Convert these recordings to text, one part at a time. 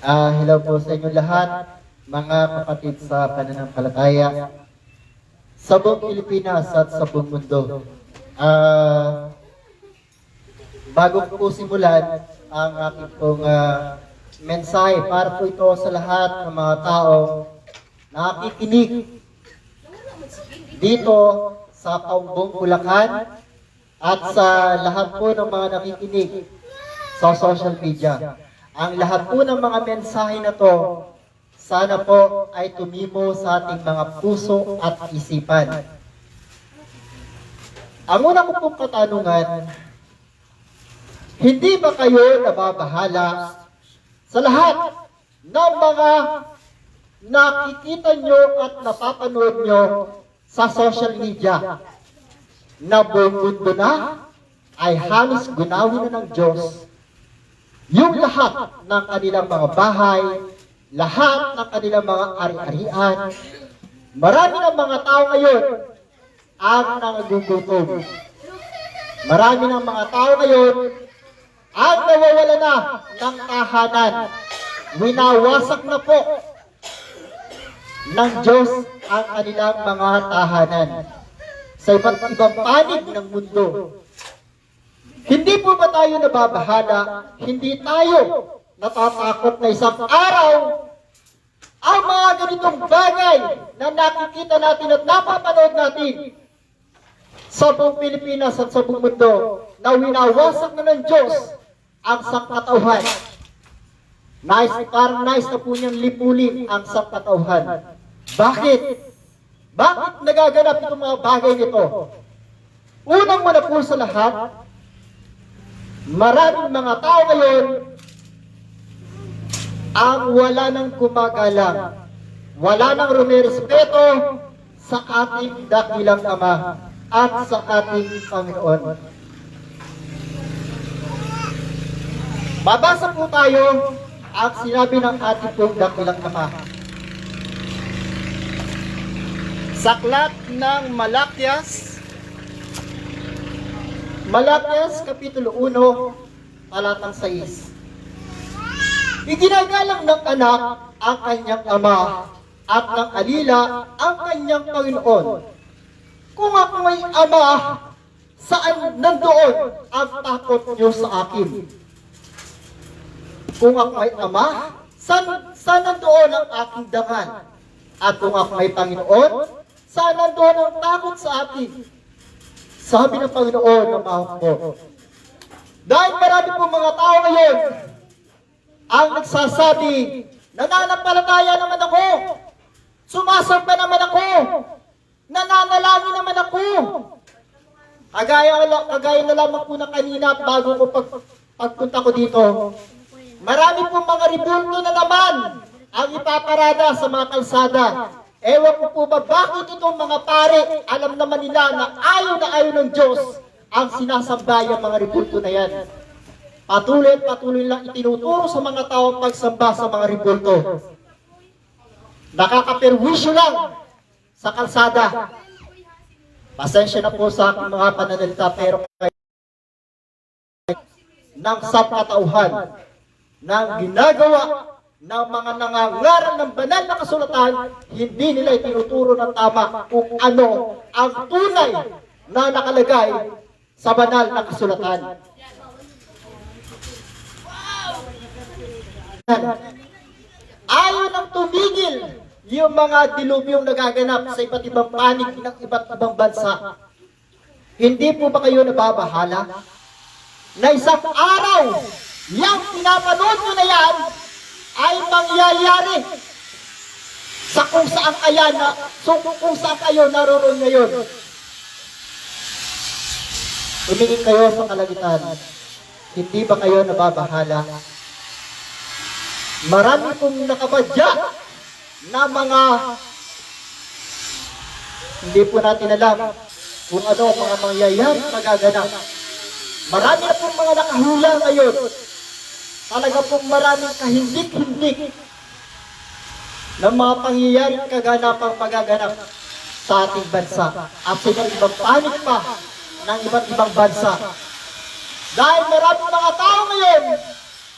Hello po sa inyo lahat, mga kapatid sa pananampalataya, sa buong Pilipinas at sa buong mundo. Bago ko po simulan ang aking pong mensahe, para po ito sa lahat ng mga tao na nakikinig dito sa Paumbong Bulacan at sa lahat po ng mga nakikinig sa social media. Ang lahat po ng mga mensahe na to, sana po ay tumimo sa ating mga puso at isipan. Ang una ko pong katanungan, hindi ba kayo nababahala sa lahat ng mga nakikita nyo at napapanood nyo sa social media na buong mundo na ay halos gunawin na ng Diyos yung lahat ng kanilang mga bahay, lahat ng kanilang mga ari-arian? Marami ng mga tao ngayon ang nangugutom. Marami ng mga tao ngayon ang nawawala na ng tahanan. Winawasak na po ng Diyos ang kanilang mga tahanan sa iba't ibang panig ng mundo. Hindi po ba tayo nababahala? Hindi tayo natatakot na isang araw ang mga ganitong bagay na nakikita natin at napapanood natin sa buong Pilipinas at sa buong mundo na winawasak na ng Diyos ang sangkatauhan. Parang nais na po niyang lipulin ang sangkatauhan. Bakit? Bakit nagaganap itong mga bagay nito? Unang-una po sa lahat, maraming mga tao ngayon ang wala nang kumagalang, wala nang rumerespeto sa ating dakilang Ama at sa ating Panginoon. Babasa po tayo ang sinabi ng ating pong dakilang Ama. Sa aklat ng Malakias, Kapitulo 1, talatang 6. Iginagalang ng anak ang kanyang ama at ng alila ang kanyang Panginoon. Kung ako may ama, saan nandoon ang takot niyo sa akin? Kung ako may ama, saan nandoon ang aking dangal? At kung ako may Panginoon, saan nandoon ang takot sa akin? Sabi ng Panginoon ng mahal. Dahil marami pong mga tao ngayon ang nagsasabi, nananampalataya naman ako, sumasamba naman ako, nananalangin naman ako. Kagaya na lamang po na kanina bago ko pagpunta ko dito, marami pong mga rebulto na naman ang ipaparada sa mga kalsada. Ewan ko po ba bakit itong mga pare, alam naman nila na ayaw ng Diyos ang sinasambay ang mga rebulto na yan. Patuloy lang itinuturo sa mga tao pagsamba sa mga rebulto. Nakakaperwisyo lang sa kalsada. Pasensya na po sa aking mga pananalita, pero ng sangkatauhan ng ginagawa ng mga nangangaral ng banal na kasulatan, hindi nila itinuturo ng tama kung ano ang tunay na nakalagay sa banal na kasulatan. Ayaw nang tumigil yung mga dilubyong nagaganap sa iba't ibang panig ng iba't ibang bansa. Hindi po ba kayo nababahala na isang araw yung pinapanood nyo na yan ay mangyayari sa kung saan kayo naroon ngayon? Tumingin kayo sa kalangitan. Hindi ba kayo nababahala? Marami pong nakabadya na mga hindi po natin alam kung ano ang mga mangyayari magaganap. Marami na pong mga nakahula ngayon. Talaga pong maraming kahindik-hindik ng mga pangyayaring kaganapang magaganap sa ating bansa at sa iba't ibang panig pa ng iba't ibang bansa. Dahil maraming mga tao ngayon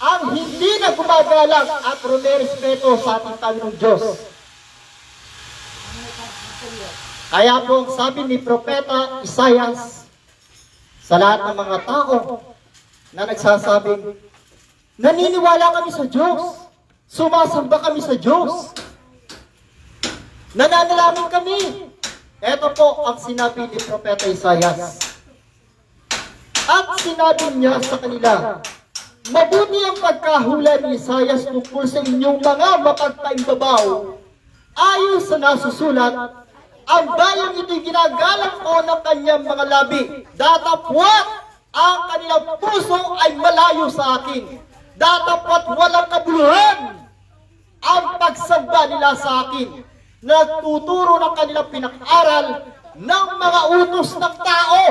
ang ang hindi na gumagalang at rumerespeto sa ating Panginoong Diyos. Kaya po, sabi ni Propeta Isaias, sa lahat ng mga tao na nagsasabing, naniniwala kami sa Diyos, sumasamba kami sa Diyos, nananalangin kami. Ito po ang sinabi ni Propeta Isaias. At sinabi niya sa kanila, mabuti ang pagkahula ni Isaias tungkol sa inyong mga mapagpaimbabaw. Ayon sa nasusulat, ang bayang ito'y ginagalang ko ng kanyang mga labi. Datapwat ang kanilang puso ay malayo sa akin. Datapwat walang kabuluhan ang pagsamba nila sa akin. Nagtuturo ng kanilang pinag-aral ng mga utos ng tao.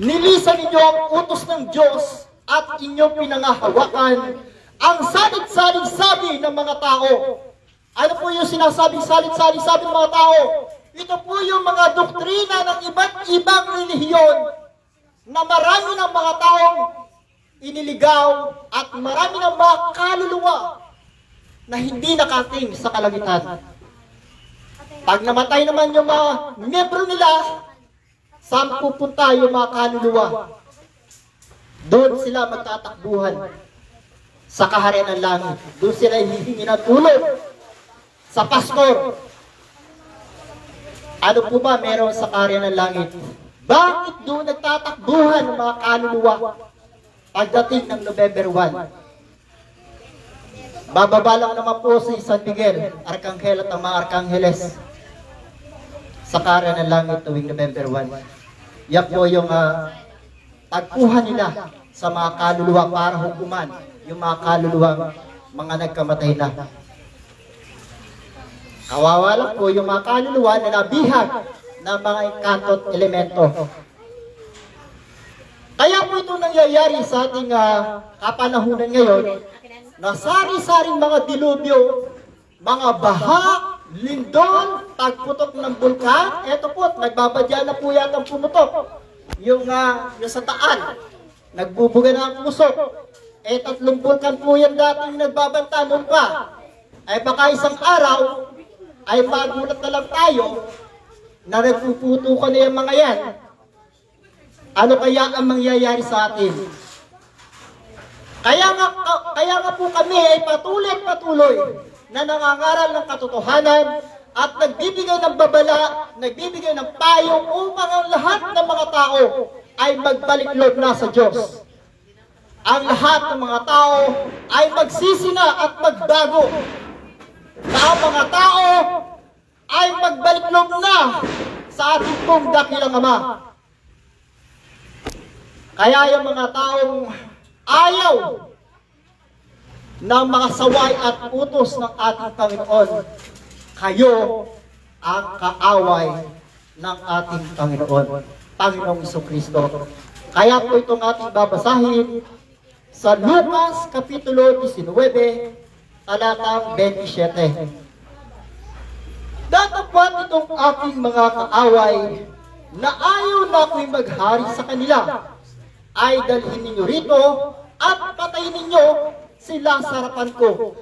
Nilisan ninyo ang utos ng Diyos at inyong pinangahawakan ang salit-saling sabi ng mga tao. Ano po yung sinasabing salit-saling sabi ng mga tao? Ito po yung mga doktrina ng iba't ibang relihiyon na marami ng mga taong iniligaw at marami ng mga kaluluwa na hindi nakating sa kalangitan. Pag namatay naman yung mga miyembro nila, saan pupunta yung mga kaluluwa? Doon sila magtatakbuhan sa kaharian ng langit. Doon sila hihingi ng tulong sa pastor. Ano po ba meron sa kaharian ng langit? Bakit doon nagtatakbuhan ng mga kaluluwa pagdating ng November 1? Bababa lang naman po si San Miguel, Arkanghel at ang mga Arkangheles sa kaharian ng langit tuwing November 1. Yan po yung tagpuhan nila sa mga kaluluwa para hukuman yung mga kaluluwa mga nagkamatay na. Kawawa lang po yung mga kaluluwa na nabihag ng mga engkanto at elemento. Kaya po ito nangyayari sa ating kapanahunan ngayon na sari-saring mga dilubyo, mga baha, lindol, pagputok ng bulkan. Eto po, nagbabadya na po yata ang pumutok. Yung sa Taal, nagbubuga na ang pusok. 3 bulkan po yan dating nagbabanta noon pa. Ay baka isang araw, ay magulat na lang tayo na nagpuputukan na yung mga yan. Ano kaya ang mangyayari sa atin? Kaya nga po kami ay patuloy na nangangaral ng katotohanan at nagbibigay ng babala, nagbibigay ng payo upang ang lahat ng mga tao ay magbalik loob na sa Diyos. Ang lahat ng mga tao ay magsisina at magbago. Na ang mga tao ay magbalik loob na sa ating pong dakilang Ama. Kaya yung mga taong ayaw ng mga saway at utos ng ating Panginoon, kayo ang kaaway ng ating Panginoon, Panginoong Jesucristo. Kaya po itong ating babasahin sa Lucas Kapitulo 19, talatang 27. Datapwat itong aking mga kaaway na ayaw na ako'y maghari sa kanila, ay dalhin ninyo rito at patayin ninyo sila sa harapan ko.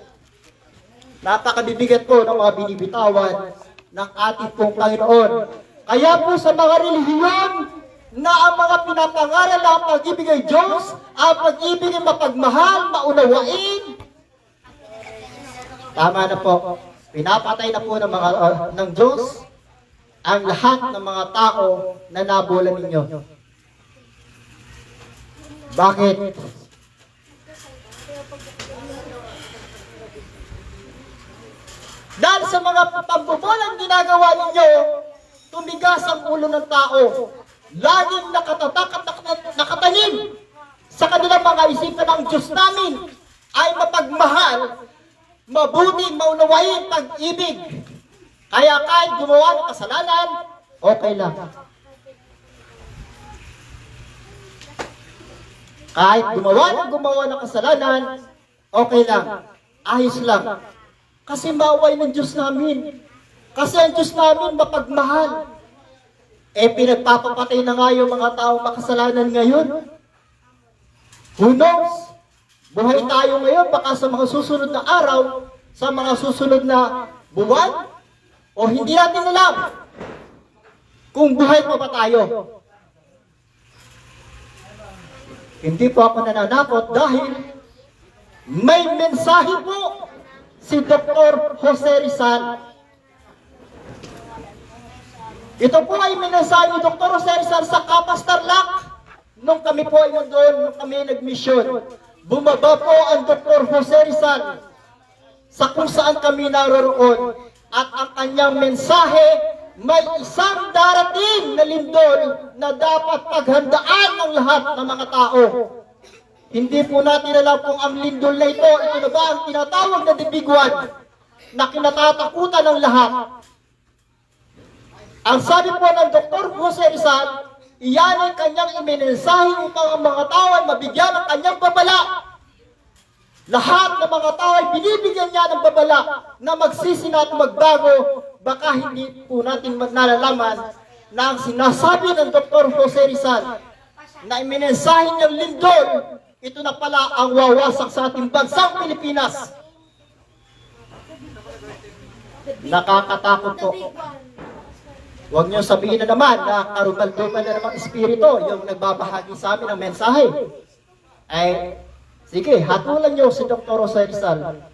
Napakabibigat po ng mga binibitawan ng ating pong Panginoon. Kaya po sa mga relihiyon na ang mga pinapangaral ang pag-ibig ay Diyos, ang pag-ibig ay mapagmahal, maunawain. Tama na po. Pinapatay na po ng Diyos ang lahat ng mga tao na nabulan ninyo. Bakit? Dahil sa mga pambubulang ginagawa ninyo, tumigas ang ulo ng tao. Laging nakatatak at nakatanim sa kanilang mga isipan ng Diyos namin ay mapagmahal, mabuti, maunawain, pag-ibig. Kaya kahit gumawa ng kasalanan, okay lang. Kahit gumawa ng kasalanan, okay lang. Ayos lang. Kasi maaway ng Diyos namin. Kasi ang Diyos namin mapagmahal. Pinagpapapatay na nga yung mga tao makasalanan ngayon. Who knows? Buhay tayo ngayon, baka sa mga susunod na araw, sa mga susunod na buwan, o hindi natin alam kung buhay pa ba tayo. Hindi po ako nananakot dahil may mensahe po si Dr. Jose Rizal. Ito po ay mensahe ni Dr. Jose Rizal sa Capas Tarlac. Nung kami po ay nandoon, nung kami nag-mission, bumaba po ang Dr. Jose Rizal sa kung saan kami naroroon. At ang kanyang mensahe, may isang darating na lindol na dapat paghandaan ng lahat ng mga tao. Hindi po natin alam kung ang lindol na ito na ba ang tinatawag na dibiguan na kinatatakutan ng lahat. Ang sabi po ng Dr. Jose Rizal, iyan ay kanyang iminensahe upang ang mga tao ay mabigyan ng kanyang babala. Lahat ng mga tao ay binibigyan niya ng babala na magsisina at magbago. Baka hindi po natin nalalaman na ang sinasabi ng Dr. Jose Rizal na iminensahe niyang lindol, ito na pala ang wawasak sa ating bansang Pilipinas. Nakakatakot po. Huwag niyo sabihin na naman na karumal-dumal na namang espiritu yung nagbabahagi sa amin ng mensahe. Ay, sige, hatulan niyo si Dr. Jose Rizal.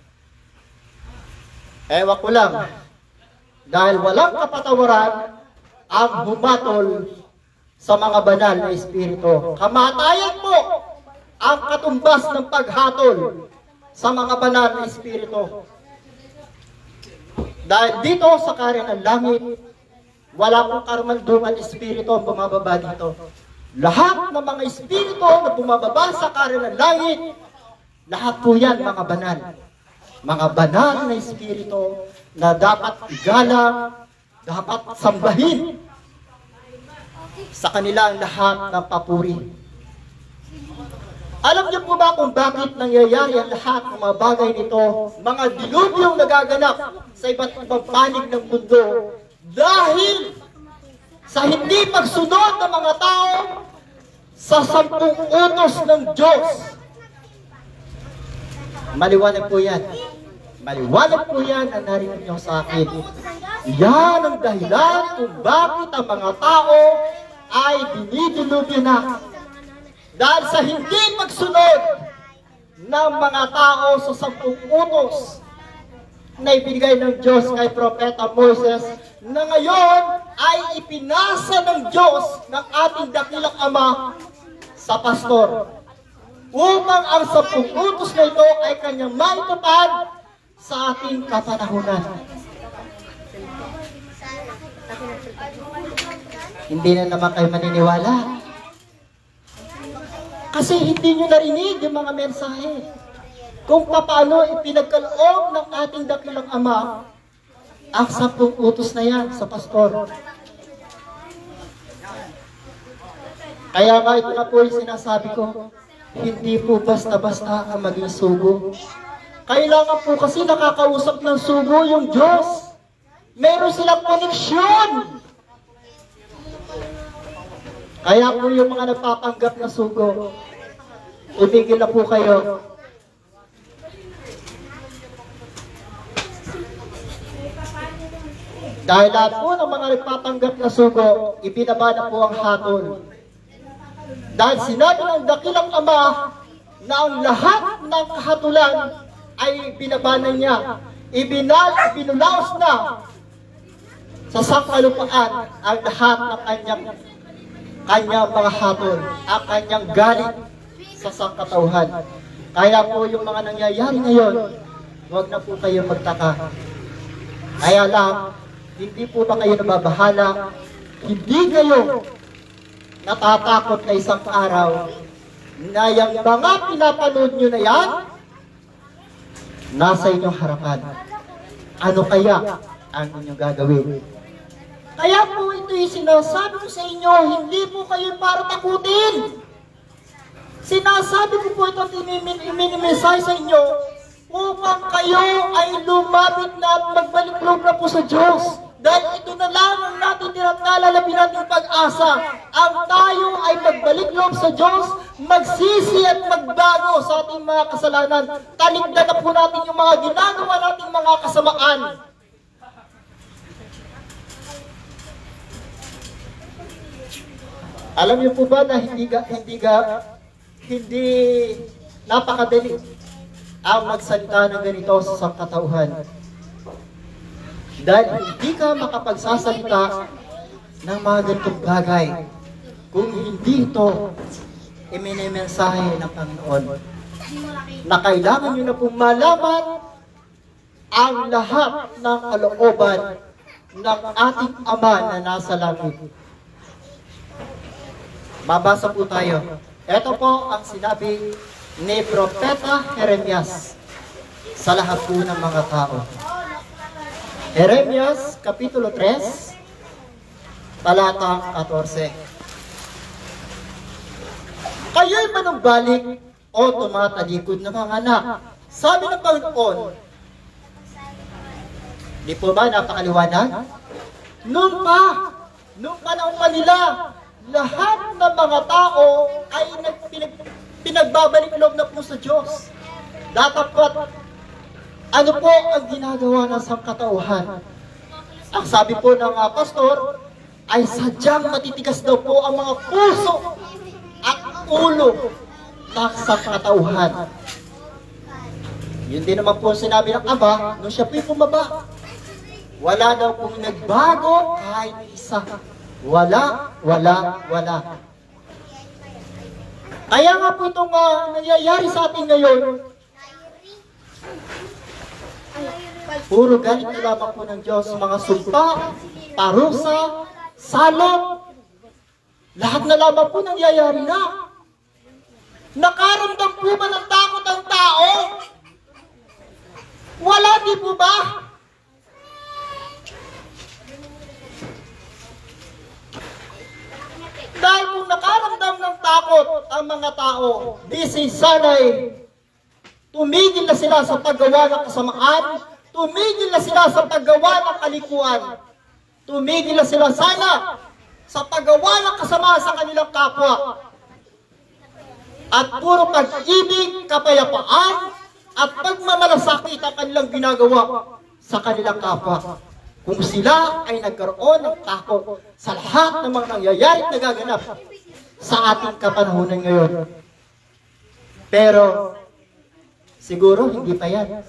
Ewan ko lang, dahil walang kapatawaran ang bumatol sa mga banal na espiritu. Kamatayan po ang katumbas ng paghatol sa mga banal na espiritu. Dahil dito sa karyan ng langit, wala pong karumal-dumal espiritu ang bumababa dito. Lahat ng mga espiritu na bumababa sa karyan ng langit, lahat po yan mga banal. Mga banal na espiritu na dapat igalang, dapat sambahin sa kanila ang lahat ng papuri. Alam niyo po ba kung bakit nangyayari ang lahat ng mga bagay nito? Mga dilubyong nagaganap sa iba't ibang panig ng mundo dahil sa hindi pagsunod ng mga tao sa 10 utos ng Diyos. Maliwanag po yan. Maliwanag po yan ang narinig niyo sa akin. Yan ang dahilan kung bakit ang mga tao ay dinidilubyo na. Dahil sa hindi pagsunod ng mga tao sa 10 utos na ibigay ng Diyos kay Propeta Moises, na ngayon ay ipinasa ng Diyos ng ating dakilang Ama sa pastor. Upang ang 10 utos na ito ay kanyang maitupad sa ating kapanahunan. Hindi na naman kayo maniniwala. Kasi hindi nyo narinig yung mga mensahe. Kung paano ipinagkaloob ng ating dakilang Ama ang 10 utos na yan sa pastor. Kaya nga ito na po yung sinasabi ko, hindi po basta-basta ang maging sugo. Kailangan po kasi nakakausap ng sugo yung Diyos. Meron silang koneksyon. Kaya po yung mga nagpapanggap na sugo, tumigil na po kayo. Dahil lahat po ng mga nagpapanggap na sugo, ibinaba na po ang hatol. Dahil sinabi ng dakilang Ama na ang lahat ng kahatulan ay binabanan niya. Ibinulaos na sa sangkalupaan ang lahat ng kanyang mga hatol, ang kanyang galit sa sangkatauhan. Kaya po yung mga nangyayari ngayon, huwag na po kayo magtaka. Kaya lang, hindi po ba kayo nababahala? Hindi kayo natatakot na isang araw na yung mga pinapanood nyo na yan, nasa inyong harapan. Ano kaya ang inyong gagawin? Kaya po ito yung sinasabi ko sa inyo, hindi po kayo para takutin. Sinasabi ko po ito at iminimensay sa inyo upang kayo ay lumapit na at magbalik loob na po sa Diyos. Dahil ito na lang ang natitirang nalalabi nating pag-asa. Ang tayo ay magbalik loob sa Diyos, magsisi at magbago sa ating mga kasalanan. Taligdan na po natin yung mga ginagawa nating mga kasamaan. Alam niyo po ba na hindi napakadali ang magsalita ng ganito sa sangkatauhan? Dahil hindi ka makapagsasalita ng mga ganitong bagay kung hindi ito iminemensahe ng Panginoon. Na kailangan nyo na pong malaman ang lahat ng kalooban ng ating Ama na nasa langit. Babasa po tayo. Ito po ang sinabi ni Propeta Jeremias sa lahat po ng mga tao. Jeremias, Kapitulo 3, talata 14. Kayo'y manumbalik o tumatalikod ng mga anak. Sabi ng Panginoon, di po ba napakaliwanag? Noon panahon pa nila, lahat ng mga tao ay pinagbabalik loob na po sa Diyos. Dapat ano po ang ginagawa ng sangkatauhan? Ang sabi po ng pastor, ay sadyang matitigas daw po ang mga puso at ulo ng sangkatauhan. Yun din naman po sinabi ng Ama, nung siya po'y bumaba. Wala daw pong nagbago kahit isa. Wala. Kaya nga po itong nangyayari sa atin ngayon, puro galit na lamang po ng Diyos, mga sumpa, parusa, salot, lahat na lamang po nangyayari na. Nakaramdam po ba ng takot ang tao? Wala, di po ba? Dahil kung nakaramdam ng takot ang mga tao, sana'y tumigil na sila sa paggawa ng kasamaan, tumigil na sila sa paggawa ng kalikuan, tumigil na sila sana sa paggawa ng kasama sa kanilang kapwa. At puro pag-ibig, kapayapaan, at pagmamalasakit ang kanilang ginagawa sa kanilang kapwa. Kung sila ay nagkaroon ng takot sa lahat ng mga nangyayari at nagaganap sa ating kapanahunan ngayon. Pero, siguro hindi pa yan.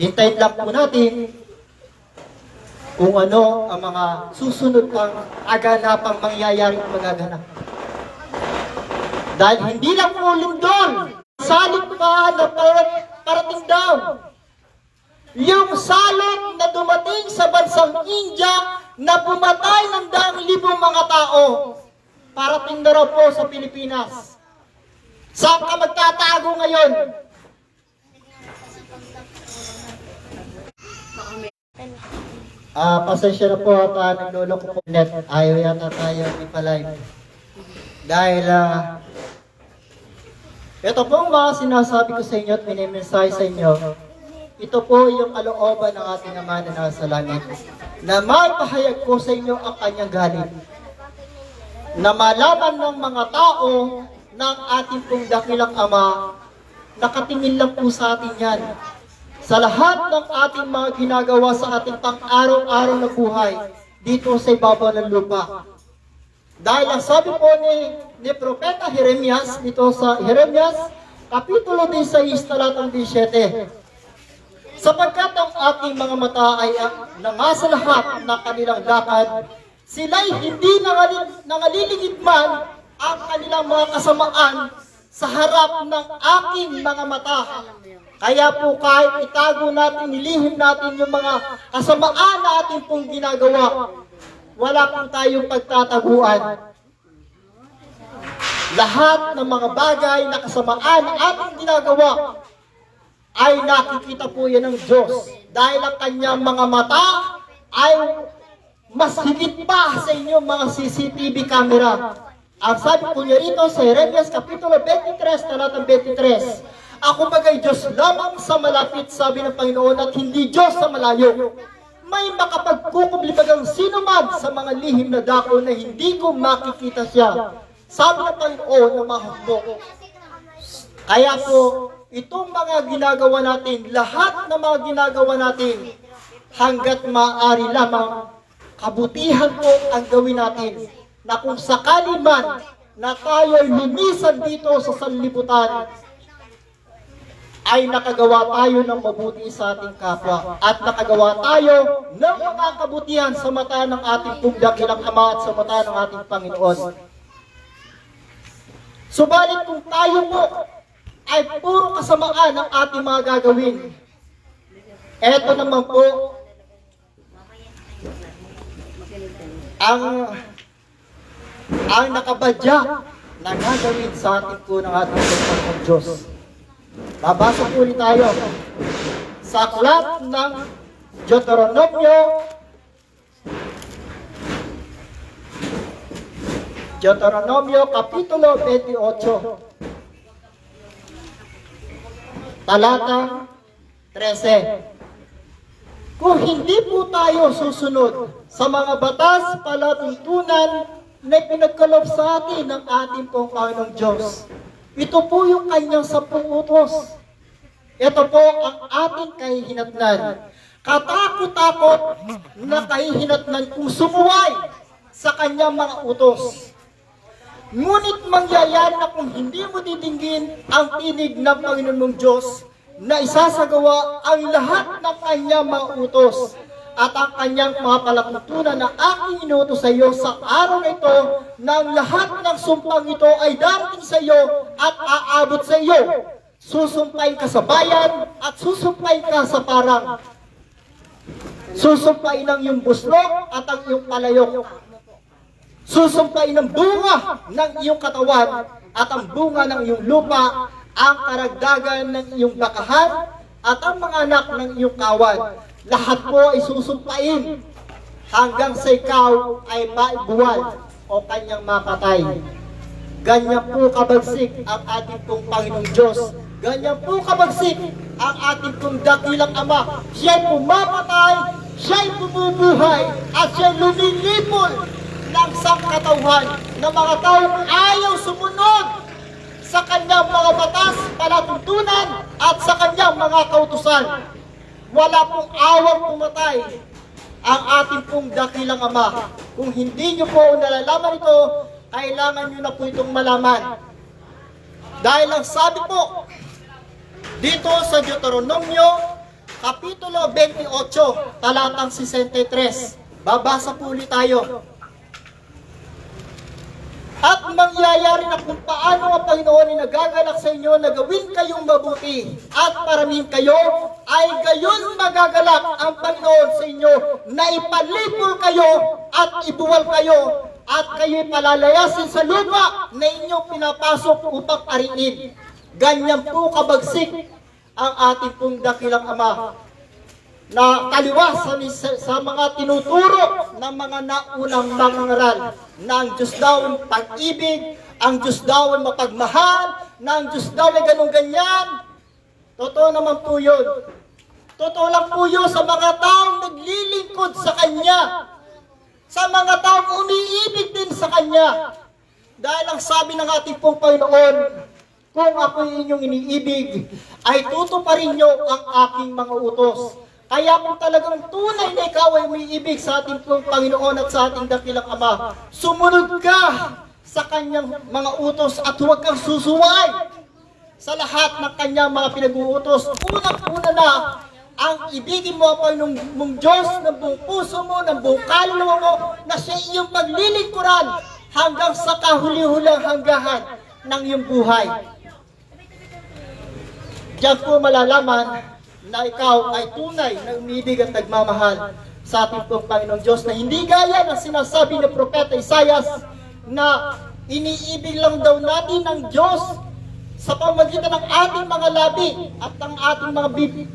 Hintayin lang po natin kung ano ang mga susunod pang aganapang mangyayari at magaganap. Dahil hindi lang po lindol, salot pa na parating daw. Yung salot na dumating sa bansang India na pumatay ng 10,000 mga tao, parating na raw po sa Pilipinas. Saan ka magtatago ngayon? Pasensya na po at naglulok po net. Ayaw yata tayo ipalive. Dahil ito po ang mga sinasabi ko sa inyo at minimensahe sa inyo. Ito po yung kalooban ng ating Ama na nasa langit. Na maipahayag po sa inyo ang kanyang galit. Na malaman ng mga tao ng ating pong dakilang Ama, nakatingin lang po sa atin yan. Sa lahat ng ating mga ginagawa sa ating pang-araw-araw na buhay dito sa ibabaw ng lupa. Dahil ang sabi po ni Propeta Jeremias dito sa Jeremias Kapitulo 16, talatang 17, sapagkat ang ating mga mata ay nangasa lahat ng kanilang lakad, sila'y hindi nangalilingid man ang kanilang mga kasamaan sa harap ng aking mga mata. Kaya po kahit itago natin, nilihim natin yung mga kasamaan na ating pong ginagawa, wala pong tayong pagtataguan. Lahat ng mga bagay na kasamaan na ating ginagawa ay nakikita po yan ng Diyos. Dahil ang kanyang mga mata ay mas higit pa sa inyong mga CCTV camera. Ang sabi po niya rito sa Jeremias Kapitulo 23, talatang 23, Ako bagay Diyos lamang sa malapit, sabi ng Panginoon, at hindi Diyos sa malayo. May makapagkukublibagang sino man sa mga lihim na dako na hindi ko makikita siya, sabi ng Panginoon na mahukbo. Kaya po, itong mga ginagawa natin, lahat ng mga ginagawa natin, hanggat maaari lamang, kabutihan po ang gawin natin, na kung sakali man na tayo'y lumisan dito sa sanlibutan, ay nakagawa tayo ng mabuti sa ating kapwa at nakagawa tayo ng mga kabutihan sa mata ng ating dakilang Ama at sa mata ng ating Panginoon. Subalit kung tayo po ay puro kasamaan ang ating mga gagawin, eto naman po ang nakabadya na gagawin sa ating po ng ating Panginoon Diyos. Babasa po ulit tayo sa aklat ng Deuteronomio Kapitulo 28, talata 13. Kung hindi po tayo susunod sa mga batas palatuntunan na pinagkaloob sa atin ng ating pong Panginoong Diyos, ito po yung kanyang 10 utos. Ito po ang ating kahihinatnan. Katakot-takot na kahihinatnan kung sumuway sa kanyang mga utos. Ngunit mangyayari na kung hindi mo didinggin ang tinig ng Panginoon mong Diyos na isasagawa ang lahat ng kanyang mga utos at ang kanyang mga palatuntunan na aking inutos sa iyo sa araw na ito, ng lahat ng sumpang ito ay darating sa iyo at aabot sa iyo. Susumpain ka sa bayan at susumpain ka sa parang. Susumpain ang iyong buslok at ang iyong palayok. Susumpain ang bunga ng iyong katawan at ang bunga ng iyong lupa, ang karagdagan ng iyong bakahan at ang mga anak ng iyong kawan. Lahat po ay susumpain hanggang sa ikaw ay maibuwal o kanyang mapatay. Ganyan po kabagsik ang ating pong Panginoong Diyos. Ganyan po kabagsik ang ating pong dakilang Ama. Siya'y pumapatay, siya'y bumubuhay, at siya'y lumilipol ng sangkatauhan ng mga taong ayaw sumunod sa kanyang mga batas, palatuntunan at sa kanyang mga kautusan. Wala pong awang pumatay ang ating pong dakilang Ama. Kung hindi nyo po nalalaman ito, kailangan nyo na po itong malaman. Dahil ang sabi po dito sa Deuteronomio Kapitulo 28, talatang 63. Babasa po ulit tayo. At mangyayari na kung paano ang Panginoon ay nagagalak sa inyo na gawin kayong mabuti at paramihin kayo, ay gayon magagalak ang Panginoon sa inyo na ipalipol kayo at ibuwal kayo at kayo'y palalayasin sa lupa na inyong pinapasok upang ariin. Ganyan po kabagsik ang ating pong dakilang Ama na taliwas sa mga tinuturo ng mga naunang mangangaral na ang Diyos daw ay pag-ibig, ang Diyos daw ay mapagmahal, na ang Diyos daw ay ganun-ganyan. Totoo naman po yun. Totoo lang po yun sa mga taong naglilingkod sa Kanya, sa mga taong umiibig din sa Kanya. Dahil ang sabi ng ating pong Panginoon, kung ako'y inyong iniibig, ay tutuparin nyo ang aking mga utos. Kaya kung talagang tunay na ikaw ay umiibig sa ating Panginoon at sa ating dakilang Ama, sumunod ka sa kanyang mga utos at huwag kang susuway sa lahat ng kanyang mga pinag-uutos. Unang-una na, ang ibigin mo ang Panginoong mong Diyos ng buong puso mo, ng buong kaluluwa mo, na siya iyong paglilingkuran hanggang sa kahuli-hulang hanggahan ng iyong buhay. Diyan po malalaman na ikaw ay tunay na umibig at nagmamahal sa ating pong Panginoong Diyos, na hindi gaya ng sinasabi ng Propeta Isaias na iniibig lang daw natin ng Diyos sa pamamagitan ng ating mga labi at ng ating mga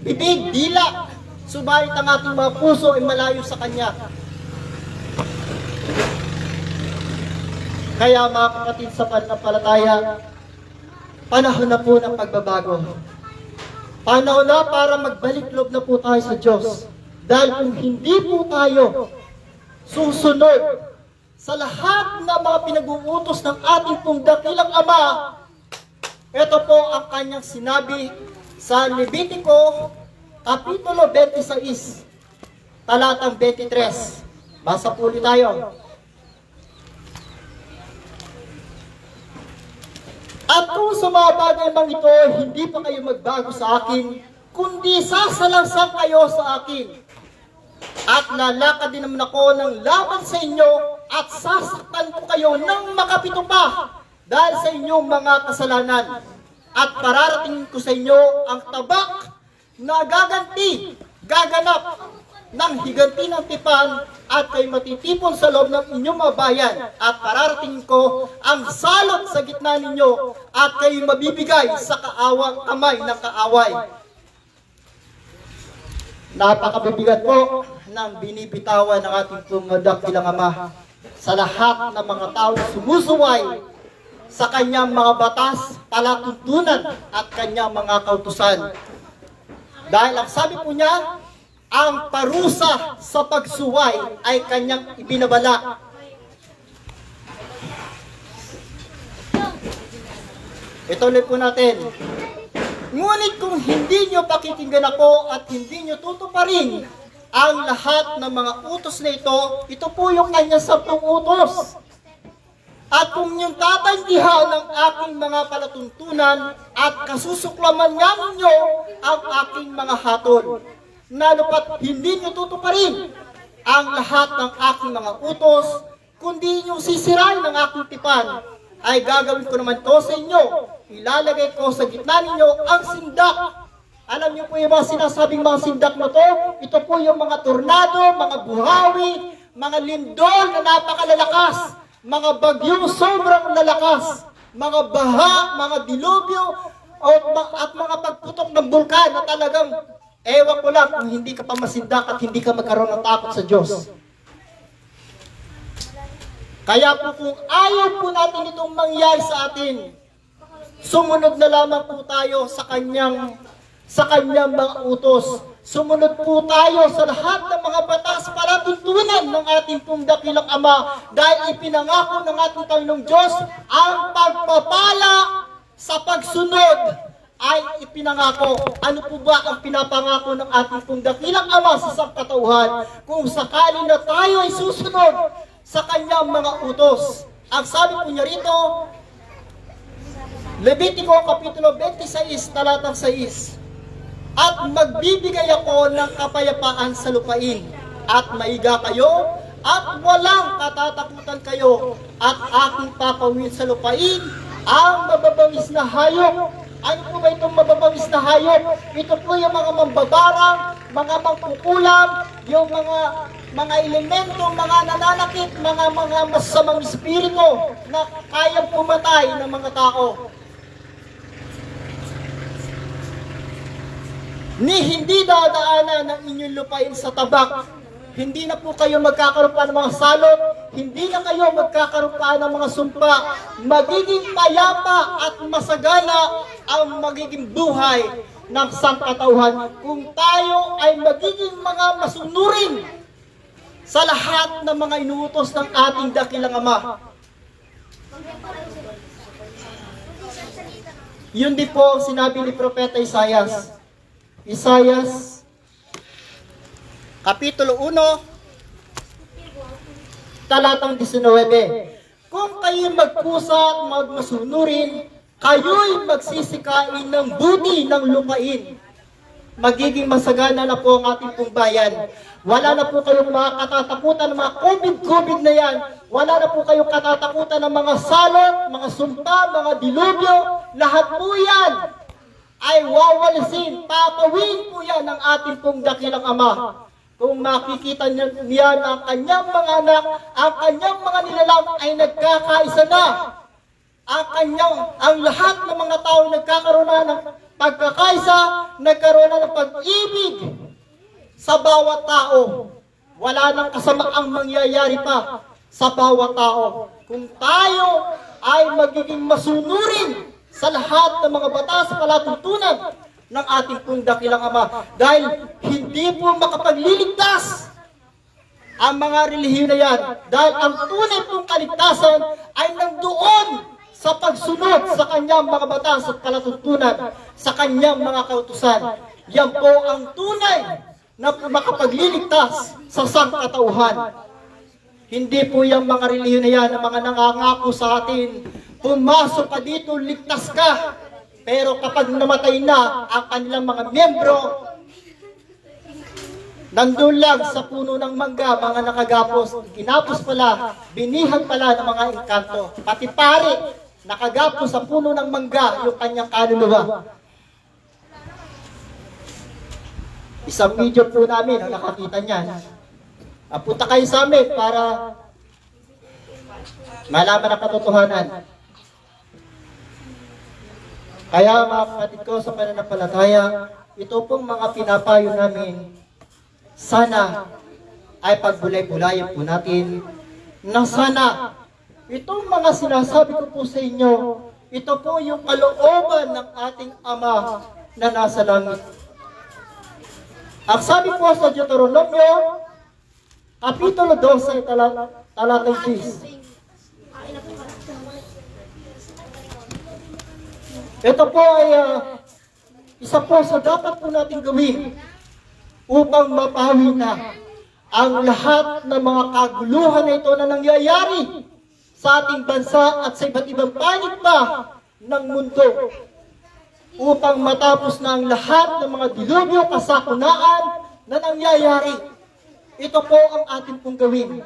bibig, dila, subalit ang ating mga puso ay malayo sa Kanya. Kaya mga kapatid sa pananampalataya, panahon na po ng pagbabago. Panahon na para magbalik loob na po tayo sa Diyos. Dahil kung hindi po tayo susunod sa lahat ng mga pinag-uutos ng ating pong dakilang Ama, ito po ang kanyang sinabi sa Levitico, Kapitulo 26, talatang 23. Basa po ulit tayo. At kung sa mga bagay mang ito, hindi pa kayo magbago sa akin, kundi sasalansan kayo sa akin. At lalakad din naman ako ng laban sa inyo at sasaktan ko kayo ng makapito pa dahil sa inyong mga kasalanan. At pararatingin ko sa inyo ang tabak na gaganap ng higanti ng tipan at kayo matitipon sa loob ng inyong mga bayan. At pararatingin ko ang salot sa gitna ninyo at kayo mabibigay sa kaawang kamay ng kaaway. Napakabibigat po ng binibitawan ng ating dakilang Ama sa lahat ng mga tao na sumusuway sa kanyang mga batas, palatuntunan at kanyang mga kautusan. Dahil ang sabi po niya, ang parusa sa pagsuway ay kanyang ibinabala. Ituloy po natin. Ngunit kung hindi nyo pakikinggan ako at hindi nyo tutuparin ang lahat ng mga utos na ito po yung kanyang 10 utos. At kung yung tatanggihan ng aking mga palatuntunan at kasusuklaman nga ninyo ang aking mga hatol, nalupat hindi nyo tutuparin ang lahat ng aking mga utos, kundi nyo sisirain ng aking tipan, ay gagawin ko naman to sa inyo. Ilalagay ko sa gitna ninyo ang sindak. Alam niyo po yung mga sinasabing mga sindak na to? Ito po yung mga tornado, mga buhawi, mga lindol na napakalalakas, mga bagyong sobrang lalakas, mga baha, mga dilubyo, at mga pagputok ng bulkan na talagang ewan ko lang kung hindi ka pa masindak at hindi ka magkaroon ng takot sa Diyos. Kaya po kung ayaw po natin itong mangyari sa atin, sumunod na lamang po tayo sa kanyang mga utos. Sumunod po tayo sa lahat ng mga batas palatuntunan ng ating pong dakilang Ama dahil ipinangako ng ating Panginoong Diyos ang pagpapala sa pagsunod ay ipinangako. Ano po ba ang pinapangako ng ating pong dakilang Ama sa sangkatauhan kung sakali na tayo ay susunod sa kanyang mga utos? Ang sabi po niya rito, Levitico Kapitulo 26, talatang 6, at magbibigay ako ng kapayapaan sa lupain, at maiga kayo, at walang katatakutan kayo, at aking papawin sa lupain ang mababangis na hayop. Ano po ba itong mababangis na hayop? Ito po yung mga mambabarang, mga mangkukulam, yung mga elemento, mga nananakit, mga masamang espiritu na kayang pumatay ng mga tao. Hindi dadaanan ng inyong lupain sa tabak. Hindi na po kayo magkakaroon pa ng mga salot. Hindi na kayo magkakaroon pa ng mga sumpa. Magiging payapa at masagana ang magiging buhay ng sangkatauhan kung tayo ay magiging mga masunurin sa lahat ng mga inuutos ng ating dakilang Ama. Yun din po sinabi ni Propeta Isaias. Isaias, Kapitulo 1, talatang 19. Kung kayo'y magkusa at magmasunurin, kayo'y magsisikain ng buti ng lupain. Magiging masagana na po ang ating pong bayan. Wala na po kayong mga katatakutan ng mga COVID na yan. Wala na po kayong katatakutan ng mga salot, mga sumpa, mga dilubyo. Lahat po yan ay wawalisin, papawin po yan ng ating pong dakilang Ama. Kung makikita niya na ang kanyang mga anak, ang kanyang mga nilalang ay nagkakaisa na. Ang lahat ng mga tao nagkakaroon na ng pagkakaisa, nagkaroon na ng pag-ibig sa bawat tao. Wala nang kasamaang mangyayari pa sa bawat tao. Kung tayo ay magiging masunurin sa lahat ng mga batas, palatuntunan ng ating pong dakilang Ama. Dahil hindi po makapagliligtas ang mga relihiyon na yan. Dahil ang tunay pong kaligtasan ay nandoon sa pagsunod sa kanyang mga batas at palatuntunan, sa kanyang mga kautusan. Yan po ang tunay na makapagliligtas sa sangkatauhan. Hindi po yung mga relihiyon na yan, ang mga nangangako sa atin, pumasok ka dito, ligtas ka. Pero kapag namatay na ang kanilang mga miyembro, nandun lang sa puno ng mangga, mga nakagapos, ginapos pala, binihag pala ng mga engkanto. Pati pare, nakagapos sa puno ng mangga, yung kanyang kaluluwa. Isang video po namin, ang nakakita niyan. Punta kayo sa amin para malaman ang katotohanan. Kaya mga kapatid ko sa pananampalataya, ito pong mga pinapayo namin, sana ay pagbulay-bulayan po natin na sana itong mga sinasabi ko po sa inyo, ito po yung kalooban ng ating Ama na nasa langit. Ang sabi po sa Deuteronomio, Kapitulo 12, talatang 10. Ito po ay isa po sa dapat po natin gawin upang mapawi na ang lahat ng mga kaguluhan na ito na nangyayari sa ating bansa at sa iba't ibang panig pa ng mundo. Upang matapos na ang lahat ng mga dilubyo, kasakunaan na nangyayari. Ito po ang ating pong gawin.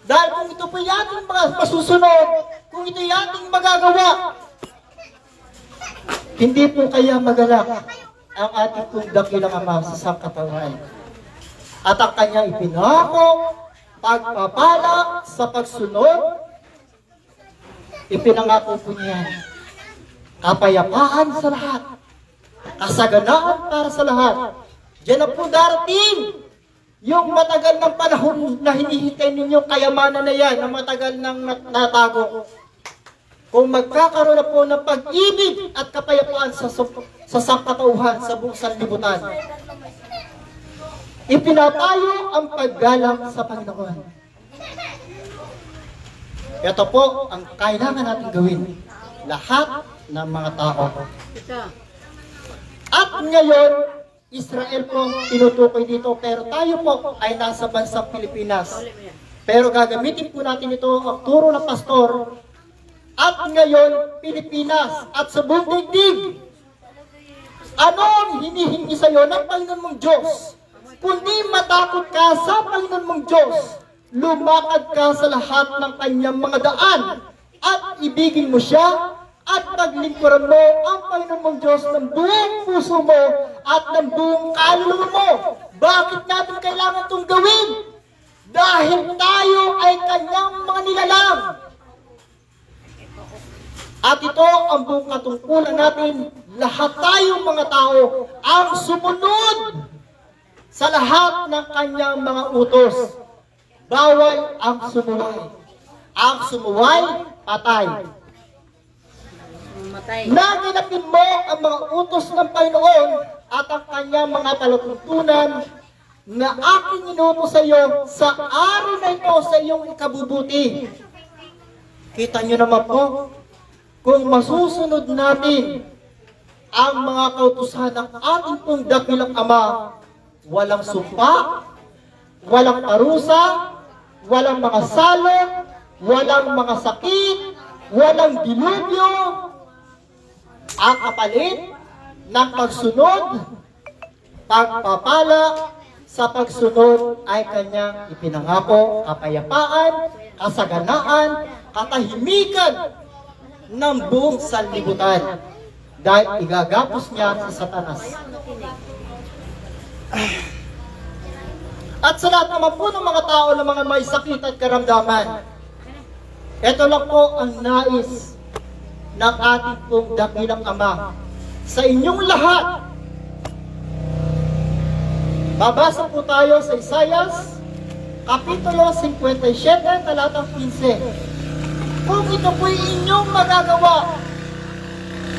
Dahil kung ito po yung ating mga masusunod, kung ito yung ating magagawa, hindi po kaya magalak ang ating pong dakilang Ama sa sangkatauhan. At ang kanyang ipinangako, pagpapala sa pagsunod, ipinangako po niya. Kapayapaan sa lahat. Kasaganaan para sa lahat. Diyan na po darating yung matagal ng panahon na hinihintay ninyong kayamanan na yan, na matagal nang natago. Kung magkakaroon na po ng pag-ibig at kapayapaan sa sangkatauhan, sa buong sanlibutan. Ipinapayo ang paggalang sa Panginoon. Ito po ang kailangan natin gawin. Lahat ng mga tao. At ngayon, Israel po tinutukoy dito, pero tayo po ay nasa bansang Pilipinas. Pero gagamitin po natin ito ang turo ng pastor. At ngayon, Pilipinas at sa buong daigdig. Ano ang hinihingi sa iyo ng Panginoon mong Diyos? Kundi matakot ka sa Panginoon mong Diyos, lumakad ka sa lahat ng kanyang mga daan, at ibigin mo siya, at paglingkuran mo ang Panginoon mong Diyos ng buong puso mo at ng buong kaluluwa mo. Bakit natin kailangan itong gawin? Dahil tayo ay kanyang mga nilalang. At ito ang buong katungkulan natin, lahat tayong mga tao ang sumunod sa lahat ng kanyang mga utos. Bawal ang sumuway. Ang sumuway, patay. Naginapin mo ang mga utos ng Panginoon at ang kanyang mga palatuntunan na aking inutos sa iyo sa araw na ito sa iyong ikabubuti. Kita nyo naman po, kung masusunod natin ang mga kautusan ng ating pong dakilang Ama, walang sumpa, walang parusa, walang mga salot, walang mga sakit, walang dilubyo. Ang kapalit ng pagsunod, pagpapala sa pagsunod ay kanyang ipinangako, kapayapaan, kasaganaan, katahimikan ng buong sanlibutan. Dahil igagapos niya sa Satanas. At sa lahat naman po ng mga tao na mga may sakit at karamdaman, ito lang po ang nais ng ating pong dakilang Ama sa inyong lahat. Babasa po tayo sa Isaias, Kapitulo 57, talatang 15. Kung ito po'y inyong magagawa,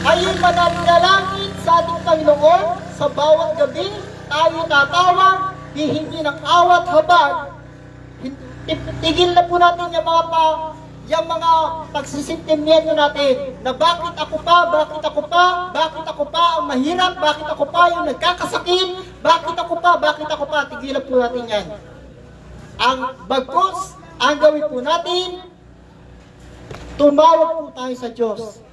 kayo'y mananalangin sa ating Panginoon sa bawat gabi, tayo tatawag, hihingi ng awat habag. Tigil na po natin yung mga pagsisintimiento natin na bakit ako pa ang mahirap, bakit ako pa yung nagkakasakit, bakit ako pa, tigilan po natin yan. Bagkus, ang gawin po natin, tumawag po tayo sa Diyos.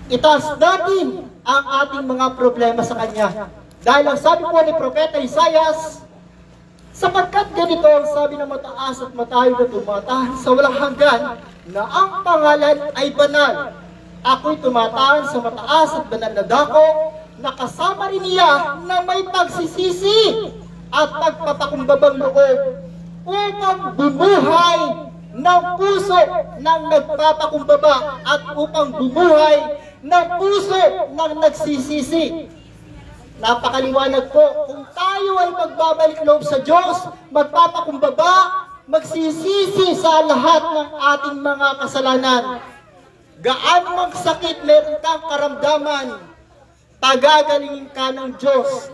Itaas natin ang ating mga problema sa Kanya. Dahil ang sabi po ni Propeta Isaias, sapagkat ganito ang sabi ng mataas at matayo na tumatahan sa walang hanggan, na ang pangalan ay banal. Ako'y tumatahan sa mataas at banal na dako, na kasama rin niya na may pagsisisi at pagpapakumbabang loob, upang bumuhay ng puso ng nagpapakumbaba at upang bumuhay ng puso ng nagsisisi. Napakaliwanag po, kung tayo ay magbabalik loob sa Diyos, magpapakumbaba, magsisisi sa lahat ng ating mga kasalanan, gaano mang sakit meron kang karamdaman, pagagalingin ka ng Diyos.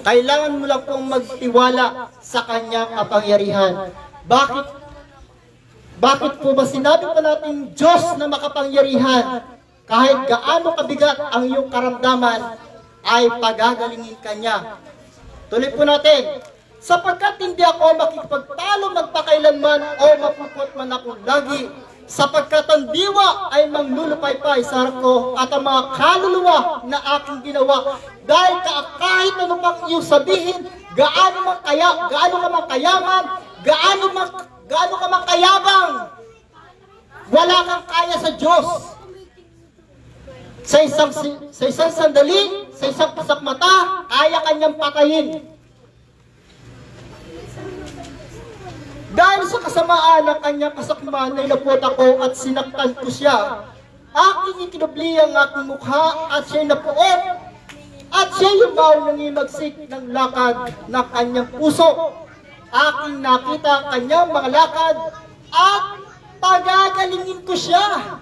Kailangan mo lang pong magtiwala sa Kanyang kapangyarihan. Bakit po ba sinabi pa natin Diyos na makapangyarihan? Kahit gaano kabigat ang iyong karamdaman, ay pagagalingin ka niya. Tuloy po natin. Sapagkat hindi ako makikipagtalo magpakailanman o mapupot man ako lagi, sapagkat ang diwa ay manglulupaypay sa harap ko at ang mga kaluluwa na aking ginawa. Dahil kahit ano pang iyong sabihin, gaano ka mang kayaman, gaano ka mang kayabang, wala kang kaya sa Diyos. Sa isang sandali, sa isang pasak mata, kaya kanyang patayin. Dahil sa kasamaan ng kanyang kasakman, nailapot ako at sinaktan ko siya. Aking ikinubli ang aking mukha at siya'y napuot. At siya'y yumaw ng imagsik ng lakad ng kanyang puso. Aking nakita ang kanyang mga lakad at pagagalingin ko siya.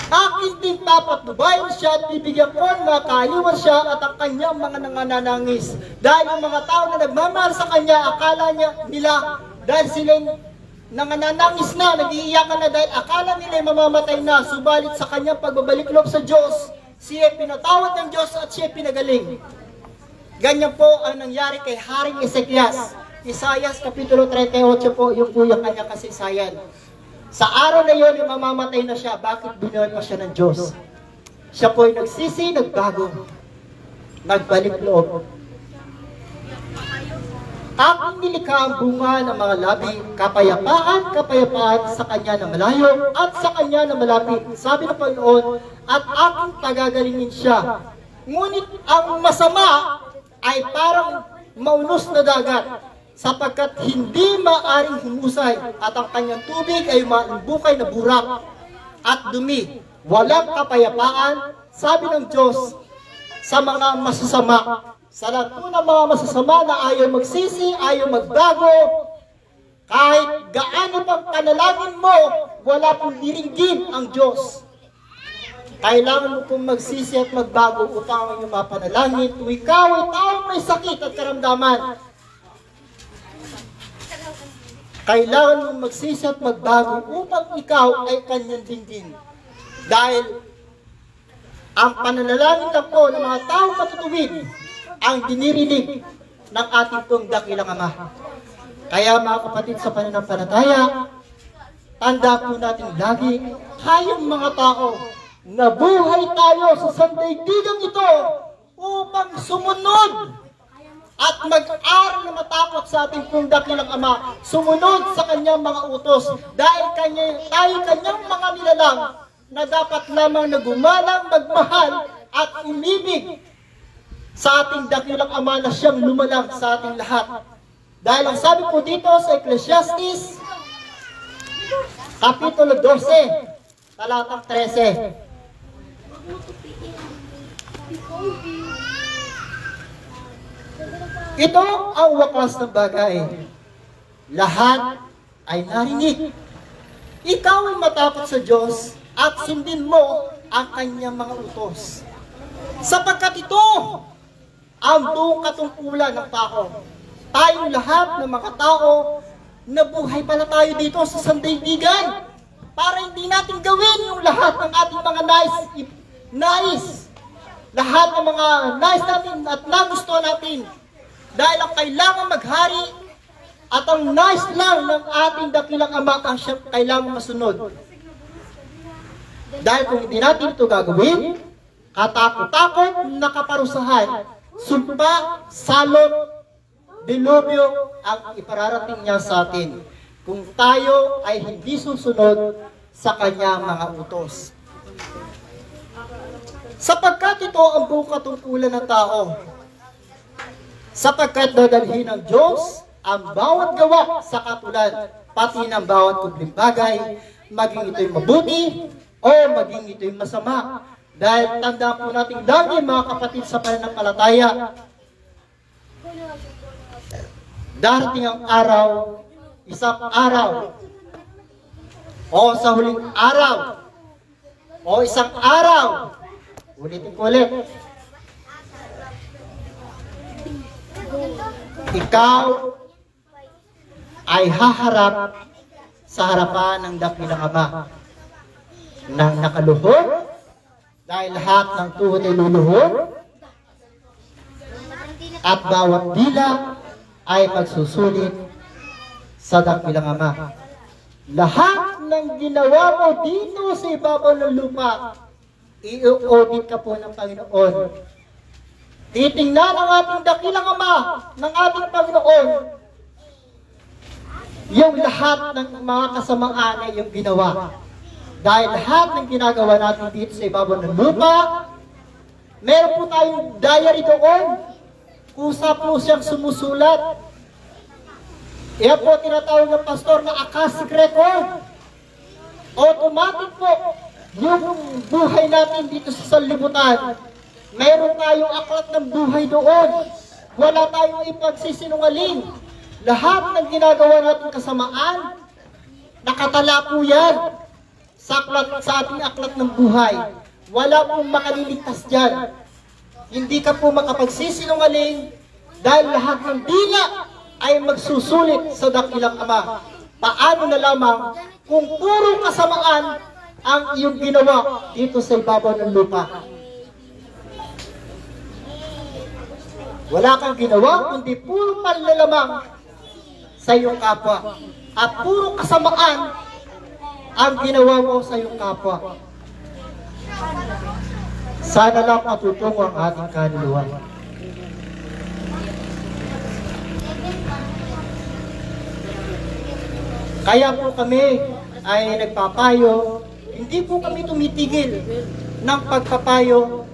Aking din papatnubayan siya at bibigyan ko na kaaliwan siya at ang kanyang mga nangananangis. Dahil ang mga tao na nagmamahal sa kanya, akala nila dahil sila nangananangis na, nag-iiyakan na dahil akala nila ay mamamatay na. Subalit sa kanyang pagbabalik loob sa Diyos, siya pinatawad ng Diyos at siya pinagaling. Ganyan po ang nangyari kay Haring Ezekias. Isaias Kapitulo 38 po, yung kanyang kasaysayan. Sa araw na yun, mamamatay na siya. Bakit binuhay pa siya ng Diyos? Siya po ay nagsisi, nagbago, nagbalik loob. Aking nilikha ang bunga ng mga labi, kapayapaan sa kanya na malayo at sa kanya na malapit. Sabi ng Panginoon, at aking pagagalingin siya. Ngunit ang masama ay parang maunos na dagat, sapagkat hindi maaring humusay at ang kanyang tubig ay bukay na burak at dumi. Walang kapayapaan, sabi ng Diyos, sa mga masasama. Sa lahat po ng mga masasama na ayaw magsisi, ayaw magbago, kahit gaano pang panalangin mo, wala pong diringgin ang Diyos. Kailangan mo pong magsisi at magbago upang ang iyong mapanalangin. Kung ikaw ay taong may sakit at karamdaman, kailangan mong magsisi at magbago upang ikaw ay kanyang dinggin. Dahil ang pananalangin lang po ng mga taong matutuwid ang dinirinig ng ating pong dakilang Ama. Kaya mga kapatid sa pananampalataya, tanda po natin lagi, tayong mga tao, nabuhay tayo sa sandaigdigang ito upang sumunod at mag-aral na matakot sa ating pong dakilang Ama, sumunod sa kanyang mga utos, dahil tayo kanyang mga nilalang na dapat lamang nagumalang, magmahal at umibig sa ating dakilang Ama na siyang lumalang sa ating lahat. Dahil ang sabi po dito sa Ecclesiastes Kapitulo 12, talatang 13, ito ang wakas ng bagay. Lahat ay narinig. Ikaw ay matakot sa Diyos at sundin mo ang kanyang mga utos. Sapagkat ito ang buong katungkulan ng tao. Tayong lahat ng mga tao, nabuhay pala tayo dito sa sandaigdigan para hindi natin gawin yung lahat ng ating mga nais. Lahat ng mga nais natin at nagustuhan natin. Dahil ang kailangan maghari at ang nais lang ng ating dakilang Ama ang siyang kailangan masunod. Dahil kung hindi natin ito gagawin, katakot-takot, nakaparusahan, sumpa, salot, dilubyo ang ipararating niya sa atin kung tayo ay hindi susunod sa kanyang mga utos. Sapagkat ito ang buong katungkulan ng tao. Sapagkat dadalhin ng Diyos ang bawat gawa sa katulad, pati ng bawat kubling bagay, maging ito'y mabuti o maging ito'y masama. Dahil tandaan po natin lagi mga kapatid sa pananampalataya, darating ang araw, isang araw, o sa huling araw, o isang araw, ulitin ko ulit, ikaw ay haharap sa harapan ng dakilang Ama nang nakaluhod, dahil lahat ng tuhod ay luluhod, at bawat dila ay magsusulit sa dakilang Ama. Lahat ng ginawa mo dito sa ibabaw ng lupa, i-audit ka po ng Panginoon. Titingnan ang ating dakilang Ama ng ating Panginoon yung lahat ng mga kasamaan ay yung ginawa. Dahil lahat ng ginagawa natin dito sa ibabaw ng lupa, meron po tayong diary doon. Kusa po siyang sumusulat. Iyan po tinatawag ng pastor na Akashic Record. Automatic po yung buhay natin dito sa sanlibutan. Meron tayong aklat ng buhay doon. Wala tayong ipagsisinungaling. Lahat ng ginagawa natin kasamaan, nakatala po yan sa ating aklat ng buhay. Wala pong makaliligtas dyan. Hindi ka po makapagsisinungaling dahil lahat ng dila ay magsusulit sa dakilang Ama. Paano na lamang kung puro kasamaan ang iyong ginawa dito sa ibabaw ng lupa? Wala kang ginawa kundi puro panlalamang sa iyong kapwa. At puro kasamaan ang ginawa mo sa iyong kapwa. Sana lang matutungo ang ating kaluluwa. Kaya po kami ay nagpapayo, hindi po kami tumitigil ng pagpapayo,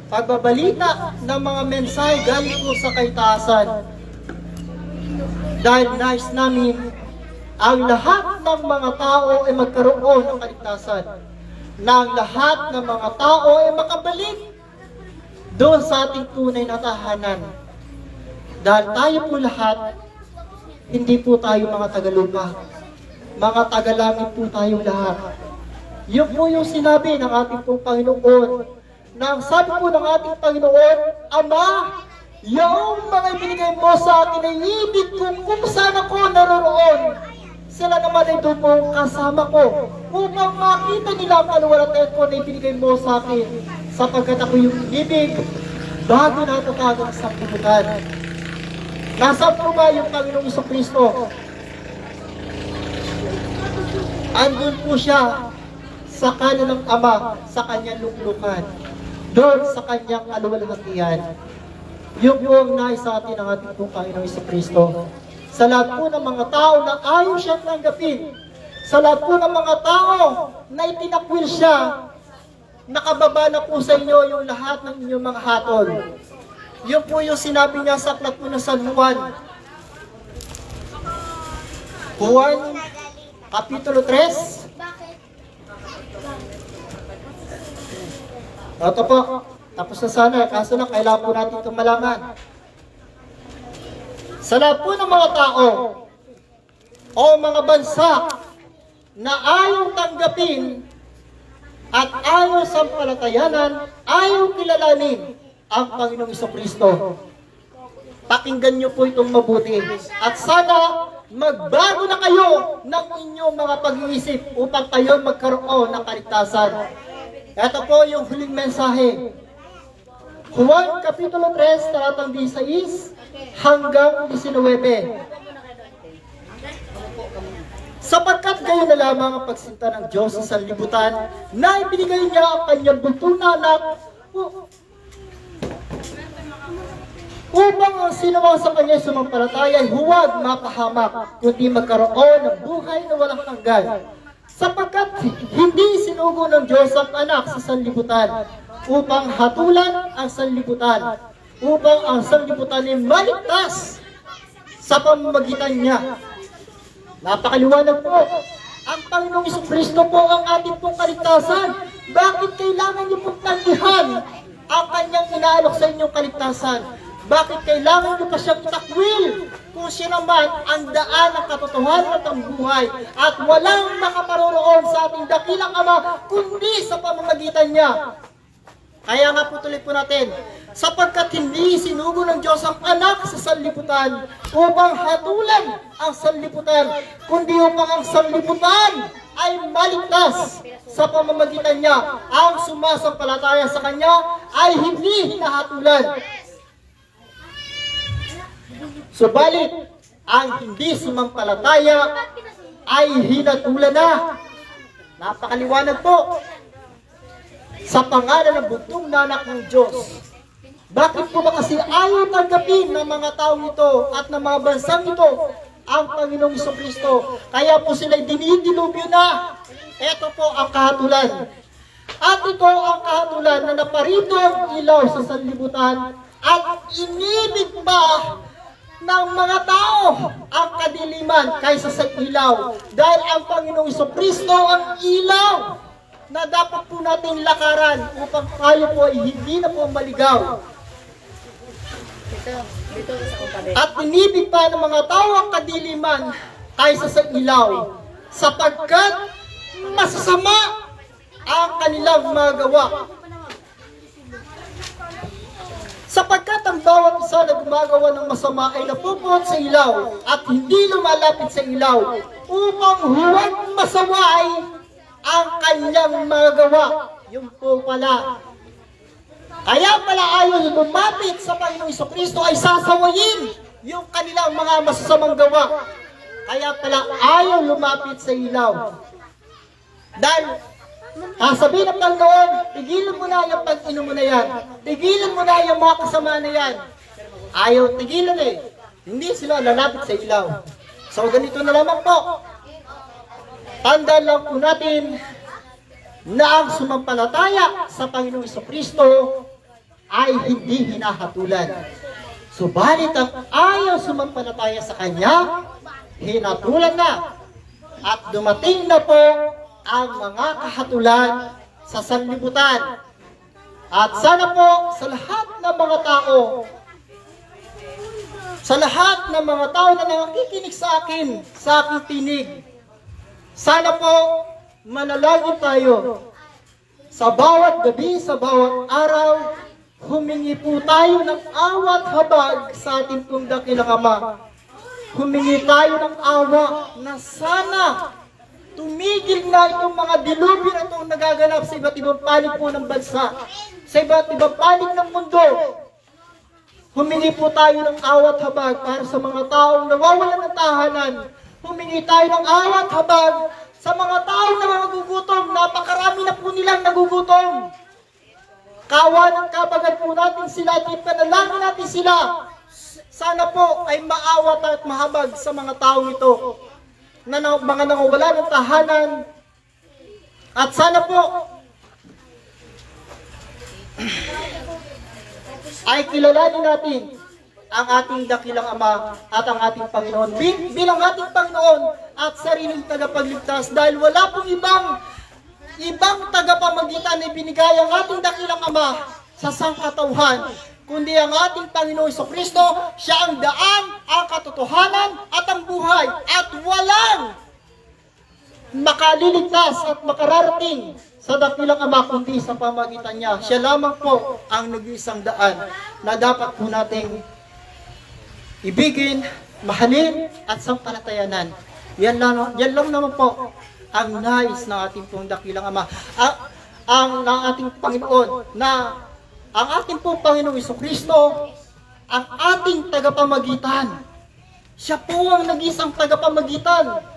pagbabalita ng mga mensahe galing po sa kaitaasan. Dahil nais namin ang lahat ng mga tao ay magkaroon ng kaligtasan. Na ang lahat ng mga tao ay makabalik doon sa ating tunay na tahanan. Dahil tayo po lahat, hindi po tayo mga tagalupa. Mga tagalangit po tayong lahat. Yun po yung sinabi ng ating pong Panginoon. Na ang sabi po ng ating Panginoon, Ama, yung mga ibinigay mo sa akin ay ibig kong kung saan ako naroroon. Sila naman ay doon po kasama ko upang makita nila ang kaluwalhatian ko na ibinigay mo sa akin, sapagkat ako yung ibig bago natatag ang sanglibutan. Nasaan po ba yung Panginoong Jesucristo? Andun po siya sa kanan ng Ama, sa kanyang luklukan, doon sa kanyang kaluwalhatian. Yung po ang nais sa atin ng ating pong Panginoong Jesucristo. Sa lahat po ng mga tao na ayaw siyang tanggapin, sa lahat po ng mga tao na itinakwil siya, nakababa na po sa inyo yung lahat ng inyong mga hatol. Yun po yung sinabi niya sa aklat po ng San Juan. Juan, Kapitulo 3. Ito po, tapos na sana, kaso lang kailangan po natin itong malaman. Sa lahat po ng mga tao o mga bansa na ayaw tanggapin at ayaw sampalatayanan, ayaw kilalanin ang Panginoong Kristo. Pakinggan niyo po itong mabuti. At sana magbago na kayo ng inyong mga pag-iisip upang kayo magkaroon ng kaligtasan. Ito po yung huling mensahe. Juan Kapitulo 3, talatang 16 hanggang 19. Sapagkat gayon na lamang ang pagsinta ng Diyos sa sanlibutan na ibinigay niya ang kanyang buntong na anak upang ang sinumang sa kanya sumampalataya ay huwag mapahamak, kundi magkaroon ng buhay na walang hanggan. Sapagkat hindi sinugo ng Diyos ang anak sa sanlibutan upang hatulan ang sanlibutan, upang ang sanlibutan ay maligtas sa pamamagitan niya. Napakaliwanag po. Ang Panginoong Kristo po ang ating pong kaligtasan. Bakit kailangan niyo pong tanggihan ang kanyang inaalok sa inyong kaligtasan? Bakit kailangan niyo pa siyang takwil kung siya naman ang daan ng katotohanan at ang buhay at walang makaparoroon sa ating dakilang Ama kundi sa pamamagitan niya? Kaya nga po tuloy po natin, sapagkat hindi sinugo ng Diyos ang anak sa sanlibutan upang hatulan ang sanlibutan, kundi upang ang sanlibutan ay maligtas sa pamamagitan niya. Ang sumasampalataya sa Kanya ay hindi hinahatulan. Subalit, ang hindi sumampalataya ay hinatulan na. Napakaliwanag po. Sa pangalan ng buntong na anak ng Diyos. Bakit po ba kasi ayaw tanggapin ng mga taong ito at ng mga bansang ito ang Panginoong Kristo? Kaya po sila'y dinidilubyo na. Ito po ang kahatulan. At ito ang kahatulan na naparito ang ilaw sa sanlibutan at inibig pa ng mga tao ang kadiliman kaysa sa ilaw. Dahil ang Panginoong Kristo ang ilaw na dapat po natin lakaran upang tayo po ay hindi na po maligaw. At inibig pa ng mga tao ang kadiliman kaysa sa ilaw, sapagkat masasama ang kanilang mga gawa. Sapagkat ang bawat isa na gumagawa ng masama ay napupuot sa ilaw at hindi lumalapit sa ilaw upang huwag masaway ang kanyang mga gawa. Yung po pala. Kaya pala ayaw lumapit sa Panginoong Kristo ay sasawayin yung kanilang mga masasamang gawa. Kaya pala ayaw lumapit sa ilaw. Dahil sabihin ng Panginoon, tigilan mo na yung pag-inom mo na yan. Tigilan mo na yung mga kasama na yan. Ayaw tigilan eh. Hindi sila lalapit sa ilaw. So ganito na lamang po. Tandaan lang po natin na ang sumampalataya sa Panginoong Kristo ay hindi hinahatulan. Subalit ang ayaw sumampalataya sa Kanya, hinatulan na. At dumating na po ang mga kahatulan sa sanlibutan. At sana po sa lahat ng mga tao, sa lahat ng mga tao na nakikinig sa akin, sa aking tinig, sana po manalangin tayo. Sa bawat gabi, sa bawat araw, humingi po tayo ng awat habag sa ating pong dakilang Ama. Humingi tayo ng awa na sana tumigil na itong mga dilubyo na itong nagaganap sa iba't ibang panig po ng bansa, sa iba't ibang panig ng mundo. Humingi po tayo ng awat habag para sa mga taong nawawalan ng tahanan. Humingi tayo ng awat habag sa mga taong na nagugutom. Napakarami na po nilang nagugutom. Kawan ang kabagan po natin sila at ipanalangin natin sila. Sana po ay maawat at mahabag sa mga taong ito na mga nangawala ng tahanan. At sana po ay kilalanin natin ang ating dakilang Ama at ang ating Panginoon bilang ating Panginoon at sariling tagapagligtas, dahil wala pong ibang tagapamagitan na ibinigay ang ating dakilang Ama sa sangkatauhan, kundi ang ating Panginoong Kristo. Siya ang daan, ang katotohanan at ang buhay, at walang makaliligtas at makararating sa dakilang Ama, kundi sa pamagitan niya. Siya lamang po ang nag-iisang daan na dapat po nating ibigin, mahalin, at sampalatayanan. Yan lang naman po ang nais ng ating pong dakilang Ama. Ang ating Panginoon, na ang ating pong Panginoong Jesucristo, ang ating tagapamagitan. Siya po ang nag-isang tagapamagitan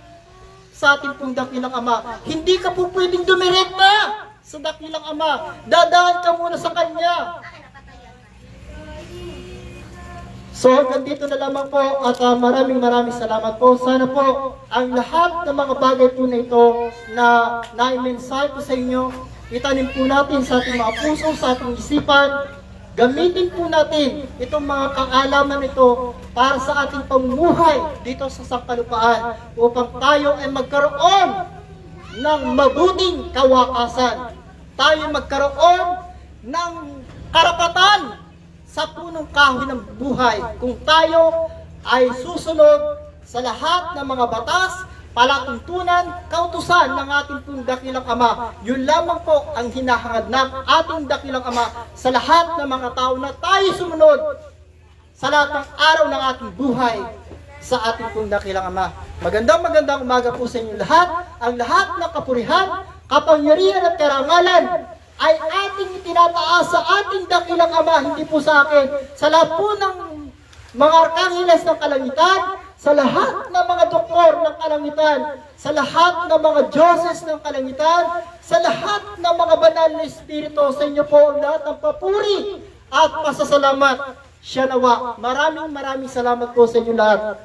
sa ating pong dakilang Ama. Hindi ka po pwedeng dumirekta sa dakilang Ama. Dadaan ka muna sa Kanya. So hanggang dito na lamang po at maraming salamat po. Sana po ang lahat ng mga bagay po na ito na na-mensahe po sa inyo, itanim po natin sa ating mga puso, sa ating isipan. Gamitin po natin itong mga kaalaman ito para sa ating pamumuhay dito sa sangkalupaan upang tayo ay magkaroon ng mabuting kawakasan. Tayo magkaroon ng karapatan sa punong kahoy ng buhay kung tayo ay susunod sa lahat ng mga batas, palatuntunan, kautusan ng ating pong dakilang Ama. Yun lamang po ang hinahangad ng ating dakilang Ama sa lahat ng mga tao na tayo sumunod sa lahat ng araw ng ating buhay sa ating pong dakilang Ama. Magandang umaga po sa inyo lahat. Ang lahat ng kapurihan, kapangyarihan at karangalan ay ating itinataas sa ating dakilang Ama, hindi po sa akin. Sa lahat po ng mga arkangeles ng kalangitan, sa lahat ng mga doktor ng kalangitan, sa lahat ng mga Diyoses ng kalangitan, sa lahat ng mga banal na Espiritu, sa inyo po ang lahat ng papuri at pasasalamat. Siya nawa. Maraming salamat po sa inyo lahat.